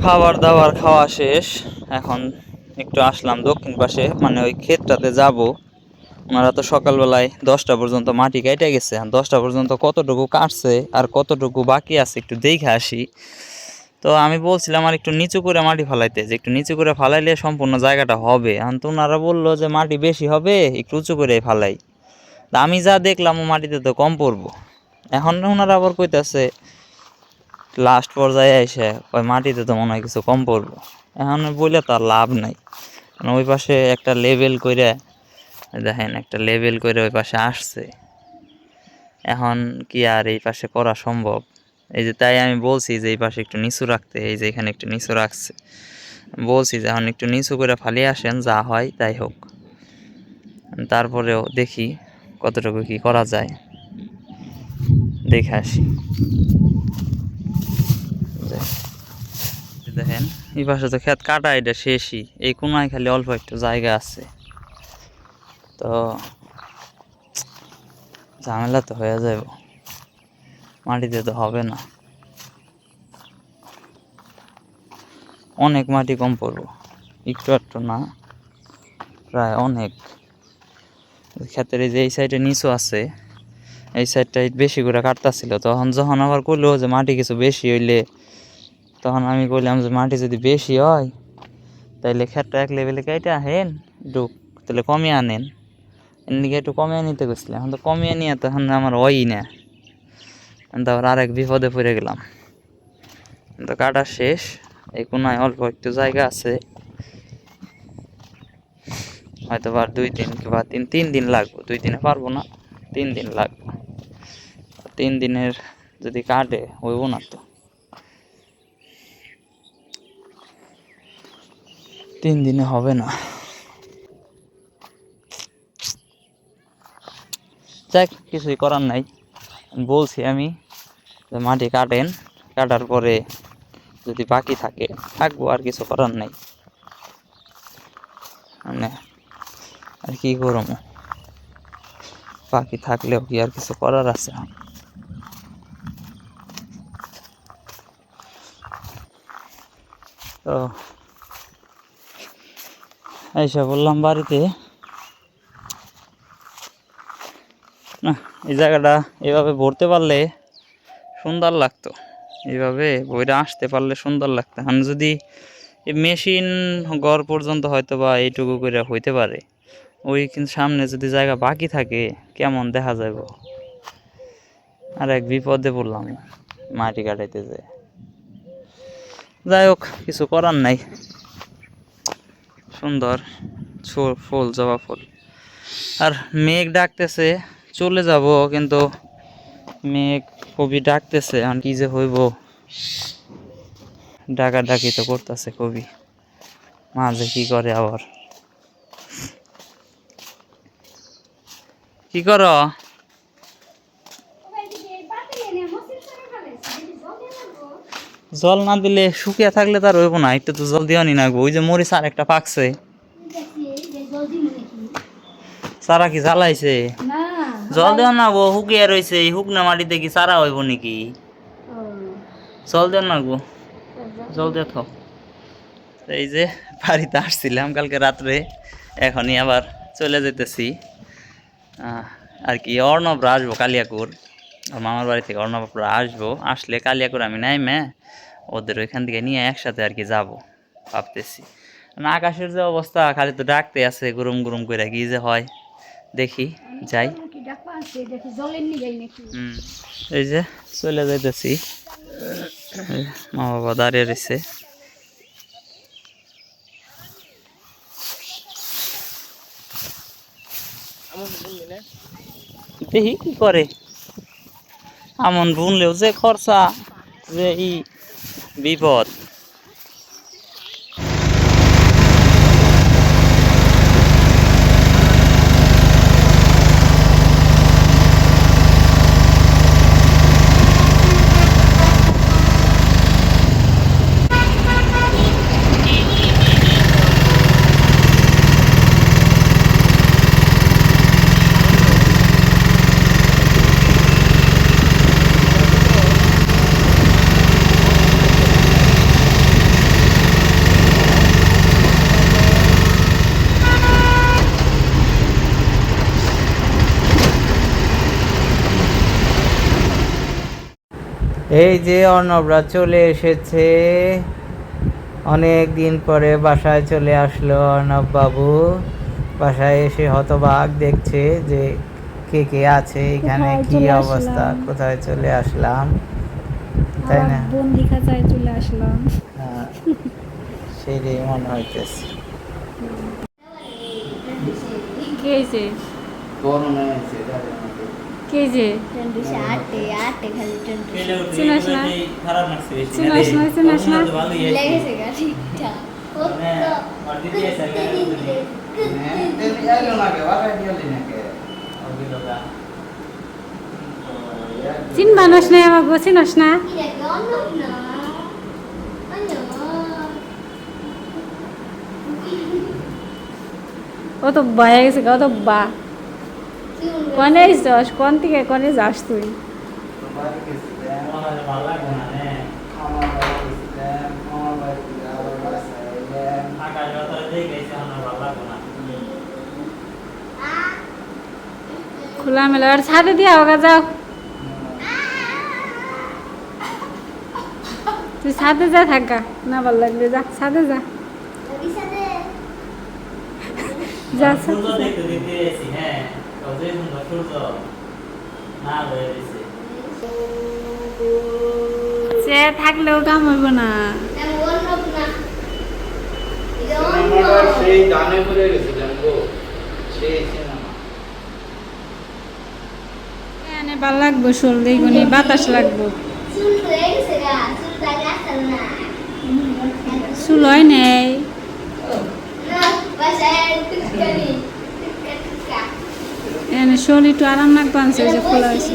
খাবার দাবার খাওয়া শেষ। এখন একটু আসলাম দক্ষিণ পাশে, মানে ওই ক্ষেতটাতে যাব। ওনারা তো সকালবেলায় 10টা পর্যন্ত মাটি কেটে গেছে, 10টা পর্যন্ত কতটুকু কাটছে আর কতটুকু বাকি আছে একটু দেখে আসি। তো আমি বলছিলাম আর একটু নিচু করে মাটি ফালাইতে, যে একটু নিচু করে ফালাইলে সম্পূর্ণ জায়গাটা হবে। এখন তো ওনারা বললো যে মাটি বেশি হবে, একটু উঁচু করে ফালাই। আমি যা দেখলাম ও মাটিতে তো কম পড়বো। এখন ওনারা আবার কইতাছে লাস্ট পর্যায়ে এসে ওই মাটিতে তো মনে হয় কিছু কম পড়বো। এখন বললে তো আর লাভ নাই, কারণ ওই পাশে একটা লেভেল করে দেখেন, একটা লেভেল করে ওই পাশে আসছে। এখন কি আর এই পাশে করা সম্ভব? এই যে তাই আমি বলছি যে এই পাশে একটু নিচু রাখতে, এই যে এখানে একটু নিচু রাখছে। বলছি যে এখন একটু নিচু করে ফালিয়ে আসেন, যা হয় তাই হোক। তারপরেও দেখি কতটুকু কি করা যায়, দেখে আসি। দেখেন এই পাশে তো ক্ষেত কাটা, এটা শেষই। এই কোনায় খালি অল্প একটু জায়গা আছে, তো ঝামেলা তো হয়ে যাবে, মাটিতে তো হবে না। অনেক মাটি কম পড়বো, একটু একটু না, প্রায় অনেক। ক্ষেতের এই যে এই সাইডে নিচু আছে, এই সাইডটাই বেশি করে কাটতাছিল। তখন যখন আবার কইলো যে মাটি কিছু বেশি হইলে, তখন আমি কইলাম যে মাটি যদি বেশি হয় তাইলে ক্ষেতটা এক লেভেলে কেটে আহেন, একটু তাহলে কমিয়ে আনেন। এদিকে একটু কমিয়ে নিতে গেছিলাম, এখন তো কমিয়ে নিয়ে তো এখন আমার হয়ই না। তারপর আরেক বিপদে পড়ে গেলাম। তো কাটা শেষ, এই কোনায় অল্প একটু জায়গা আছে, হয়তো আর 2 দিন কিংবা 3 দিন লাগবে। 2 দিনে পারবো না, 3 দিন লাগবে। 3 দিনের যদি কাটে হইব না তো, 3 দিনে হবে না। যাক, কিছুই করার নাই। বলছি আমি যে মাটি কাটেন, কাটার পরে যদি বাকি থাকে থাকবো, আর কিছু করার নাই। মানে আর কি করবো, বাকি থাকলেও কি আর কিছু করার আছে? তো এইসব বললাম বাড়িতে। না, এই জায়গাটা এভাবে ভরতে পারলে সুন্দর লাগতো, এইভাবে বইটা আসতে পারলে সুন্দর লাগতো। এখন যদি মেশিন গড় পর্যন্ত হয়তো বা এইটুকু করে হইতে পারে, ওই কিন্তু সামনে যদি জায়গা বাকি থাকে কেমন দেখা যাব। আর এক বিপদে পড়লাম মাটি কাটাইতে যে। যাই হোক, কিছু করার নাই। সুন্দর ফুল, জবা ফুল। আর মেঘ ডাকতেছে, চলে যাব, কিন্তু মেঘ খুবই ডাকতেছে। এখন কি যে হইব, ডাকাডাকি তো করতেছে খুবই, মাঝে কি করে আবার। কি করো? জল না দিলে শুকিয়ে থাকলে তার হইব না, একটু তো জল দিওয়ানি না। ওই যে মরিচ আর একটা পাকছে, চারা কি জ্বালাইছে? জল দেওয়া না গো, শুকিয়ে রয়েছে। এই শুকনা মাটিতে কি চারা হইব নাকি? জল দেওয়া না গো, জল দিয়ে থাও। এই যে বাড়িতে আসছিলাম কালকে রাত্রে, এখনই আবার চলে যেতেছি। আর কি অর্ণবরা আসবো কালিয়াকুর, মামার বাড়ি থেকে অর্ণবরা আসবো। আসলে কালিয়াকুর আমি নাইমে ওদের ওইখান থেকে নিয়ে একসাথে আর কি যাবো ভাবতেছি। আকাশের যে অবস্থা, খালি তো ডাকতে আছে গরম গরম করে, কি যে হয় দেখি যাই। এই যে চলে যাইতেছি, মা বাবা দাঁড়িয়ে রয়েছে। দেখি কি করে। আমন বুনলেও যে খরচা, যে বিপদ। এই যে অর্ণবরা চলে এসেছে, অনেক দিন পরে বাসায় চলে আসলো অর্ণব বাবু। বাসায় এসে হতবাক দেখছে যে কে কে আছে এখানে, কোথায় কি চলে অবস্থা, আসলাম? কোথায় চলে আসলাম, তাই আবার না? বন্দি খাঁচায় চলে আসলাম। হ্যাঁ, সেটাই মনে হইতেছে। কে যে কে যে চিনাস না? চিনাস না, চিনাস না? চিনবানস না আমাকে, চিনস না? ও তো ভয় গেছে, ও তো বা কনে যাস, কোন থেকে কনে যাস তুই? খোলামেলা আর ছাদে দিয়ে হোগা যাও, তুই ছাদে যা, থাকা না ভালো লাগলে যা ছাদে যা, যা ছাদে যা। সে থাকলেও কাম হইব না। সেই গানে পড়ে গেছিলাম গো, সেই সিনেমা। এনে ভাল লাগবো, শোল দেখবনি, বাতাস লাগবো। চুল হয় নেই, এনে শোল একটু আরাম লাগবো, আনছে যে খোলা হয়েছে।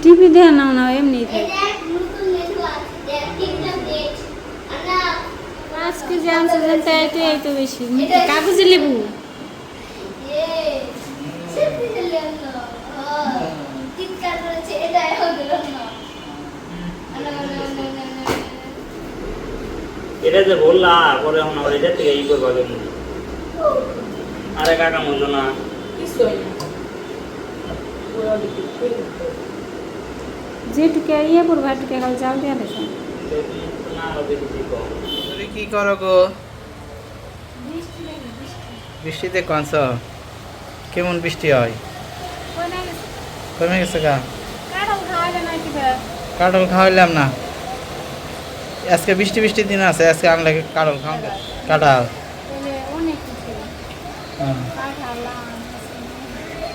টিভি দেখ নাও না, এমনি আজকে যে আনছে এটাই তো বেশি কাগজে লেবু। এটা যে বললা পরে এখন আবার এটা থেকে ই করবা কেমন? আরে কাকা মতো না যেটুকে ইয়ে করবো এটুকে খালি জাল দিয়ে দেখো। তুমি কি করো গো? বৃষ্টিতে কনস কেমন বৃষ্টি হয়? কমে গেছে গা? কাঁঠাল খাওয়াইলাম না, আজকে বৃষ্টি বৃষ্টির দিন আছে, আজকে আনলে কাঁঠাল খাও, কাঁঠাল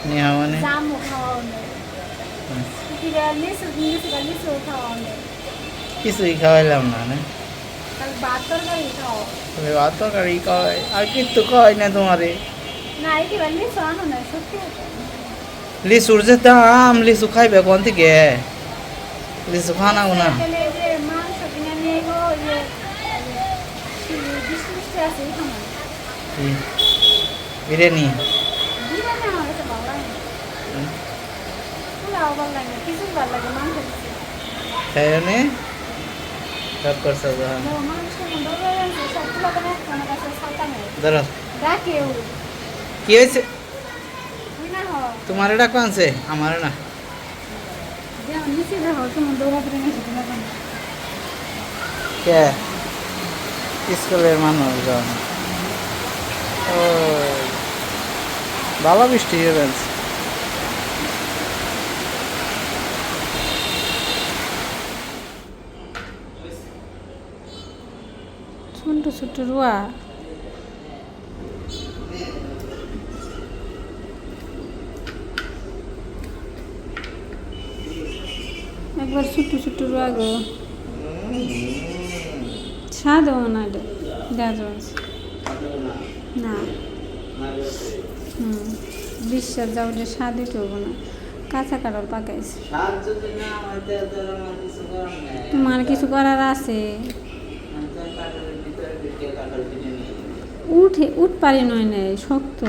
নিয়ে মানে কিছুই খাওয়াইলাম না, তুমি ভাত তরকারি খাওয়াই আর কিন্তু খাওয়াই না তোমারে। লিচুর যে দাম, লিচু খাইবে কোন থেকে? লিচু খাওয়ানো না, বিরিয়ানি খাই সব করছো ধরো। কি হয়েছে তোমার? এটা কানছে আমার না, কে স্কুলের মানুষজন। ও ভালো বৃষ্টি হয়ে গেছে। ছোট ছোট রুয়া একবার ছোট ছোট রুয়া গো, স্বাদ না দেওয়া না। বিশ্বাস যাও যে স্বাদ উঠব না, কাঁচা কাঁঠাল পাকাইছে। তোমার কিছু করার আছে? উঠ পারি নয় নাই শক্ত।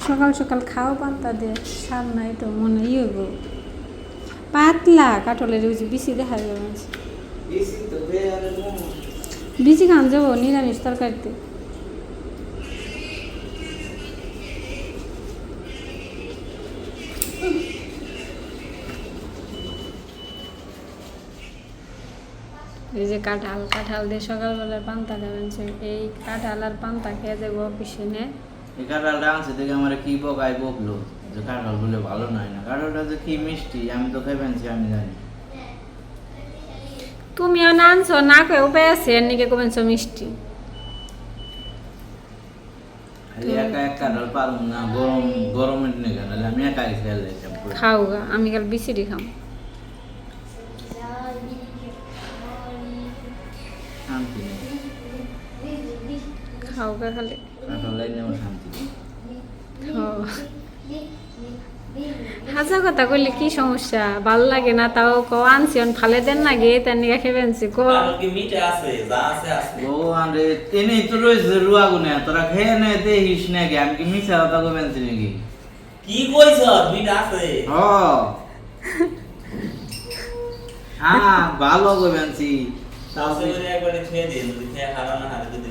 সকাল সকাল খাও পান্তা দিয়ে সার নাই তো মনে হইব পাতলা কাঠলের ওই যে বিচি দেখা যাবে বিচি খান যাবো নিরামিষ তরকারিতে এই যে কাঁঠাল দিয়ে সকালবেলার পান্তা খাবেন এই কাঁঠাল আর পান্তা খেয়ে যাবো অফিসে নে এই কাঁঠালটা আনছে দেখে আমার কি বকায় বকলো যে কাঁঠাল বলে ভালো নয় না, কাঁঠালটা যে কি মিষ্টি আমি তো খাই পেয়েছি, আমি জানি। তুমিও না আনছো না খেয়ে উপায় আছে এর নিকে কমেছো মিষ্টি একা এক কাঁঠাল পারুম না, গরমের নেই নাহলে আমি একাই খেলে খাও গা আমি কাল বিচিরি খাও শান্তি নেই, খাও গা খালি কাঁঠাল লাইনে আমার শান্তি নেই। হাজা কথা কইলে কি সমস্যা ভালো লাগে না তাও কো আনছি ফালে দেন না গে তার নিকে খেবেনছি কো কি মিঠে আছে যা আছে আছে ভগবান রে তেনে তো রয়েছে রুয়া গুনে তোরা খেয়ে নে দেখিস নাকি আমি কি মিছা কথা কবেনছি নাকি কি কইছ মিঠে আছে ও হ্যাঁ ভালো কবেনছি তাও তাহলে একবারে খেয়ে দিন যদি খেয়ে হারানো হারে যদি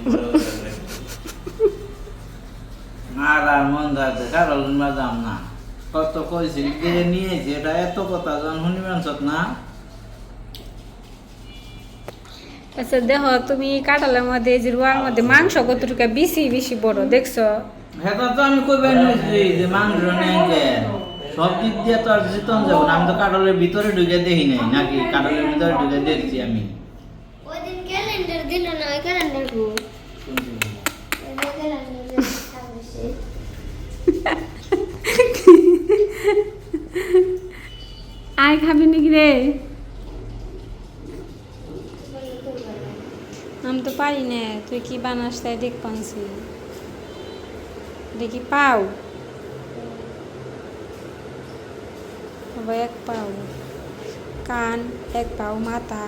আর মন থাকতে কারণ দাম না কত কইছিল যে নিয়েছি এটা এত কথা জন শুনিবেন সত না। আচ্ছা দেখো তুমি কাঁঠালের মধ্যে এই যে রুয়ার মধ্যে মাংস কতটুকু বেশি বেশি বড় দেখছো হ্যাঁ তো আমি কইবেন যে মাংস নেই যে সব দিক দিয়ে তো আর জিতন যাবো না, আমি তো কাঁঠালের ভিতরে ঢুকে দেখি নাই নাকি কাঁঠালের ভিতরে ঢুকে দেখছি আমি। ওই দিন ক্যালেন্ডার দিল না, ওই ক্যালেন্ডার কো আয় খাবি নাকি রে আমি তো পারি না তুই কি বানাস তাই দেখ পানছি দেখি পাও এক পাও কান এক পাও মাথা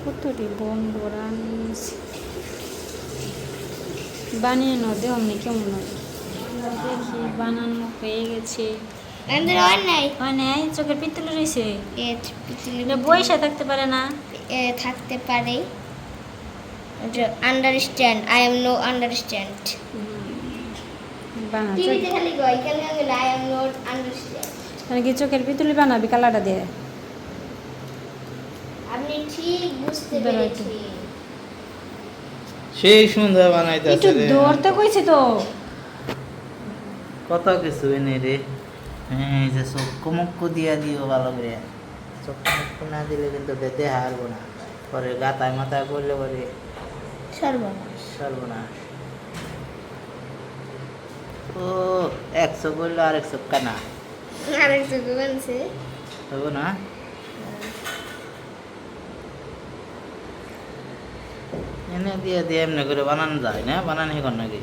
কতটি বন বরান বানিয়ে ন দে অমনি কেমন হবে দেখি বানানো হয়ে গেছে আন্দার আর নাই নেই চোখের পিতলে রয়েছে এ পিতলি এটা বইসা থাকতে পারে না থাকতে পারে। Understand, I am no understand. বানা টিভিতে খালি কই কেন আই এম নট আন্ডারস্ট্যান্ড। মানে কি চোখের পিতলে বানাবি কালারটা দিয়ে আপনি ঠিক বুঝতে বেরোইতে। পেরেছি। সেই সুন্দর একটু বানাইতেছে রে, ধরতে কইছে তো কত কিছু এনে রে। হ্যাঁ এই যে চক্ষু মুক্কু দিয়া দিও ভালো করে, চক্ষু মুক্কু না দিলে কিন্তু দেখতে হারবো না, পরে গাতায় মাথায় পড়লে পরে সর্বনাশ। সর্বনাশ। ও 100 বললো আর 100 কানা আরেক চোখে বানছে হবো না। এনে দিয়ে দিয়ে এমনি করে বানানো যায় না, বানানি এখন নাকি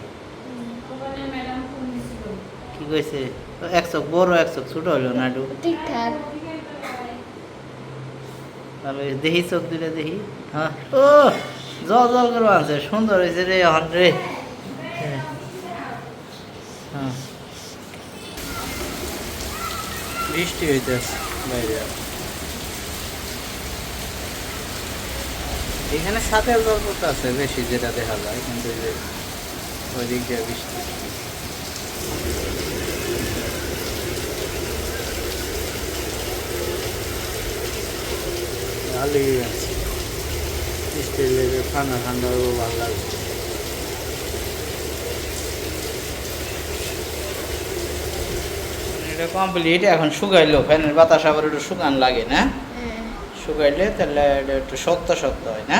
কি কইছে? 100 বড় 100 ছোট হলো না একটু, ঠিকঠাক। তাহলে দেখি চোখ দিলে দেখি। হ্যাঁ ও জল জল করে আছে, সুন্দর হয়েছে রে এখন রে। হ্যাঁ বৃষ্টি হইতেছে বাইরে, এখানে সাথে জল পড়তে আছে বেশি যেটা দেখা যায়, কিন্তু এই যে ওই দিক দিয়ে বৃষ্টি। ভালোই আছে বৃষ্টি, ঠান্ডা ঠান্ডা ভালো লাগে। এটা কমপ্লিট, এখন শুকাইলো, ফ্যানের বাতাস আবার একটু শুকান লাগে না, শুকাইলে তাহলে এটা একটু শক্ত শক্ত হয় না।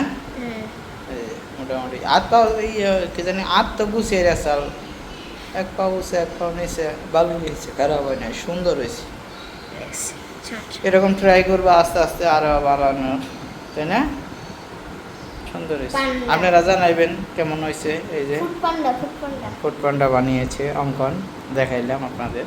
এই মোটামুটি আধ পাও কি জানি আধ তো গুছিয়ে রেসাল, এক পাও গুছে এক পাও নিচে ভালো হয়েছে, খারাপ হয় নাই, সুন্দর হয়েছে। এরকম ট্রাই করবো আস্তে আস্তে আরো বাড়ানো, তাই না? সুন্দর হয়েছে। আপনারা জানাইবেন কেমন হয়েছে। এই যে ফুড পান্ডা ফুড পান্ডা বানিয়েছে অঙ্কন, দেখাইলাম আপনাদের।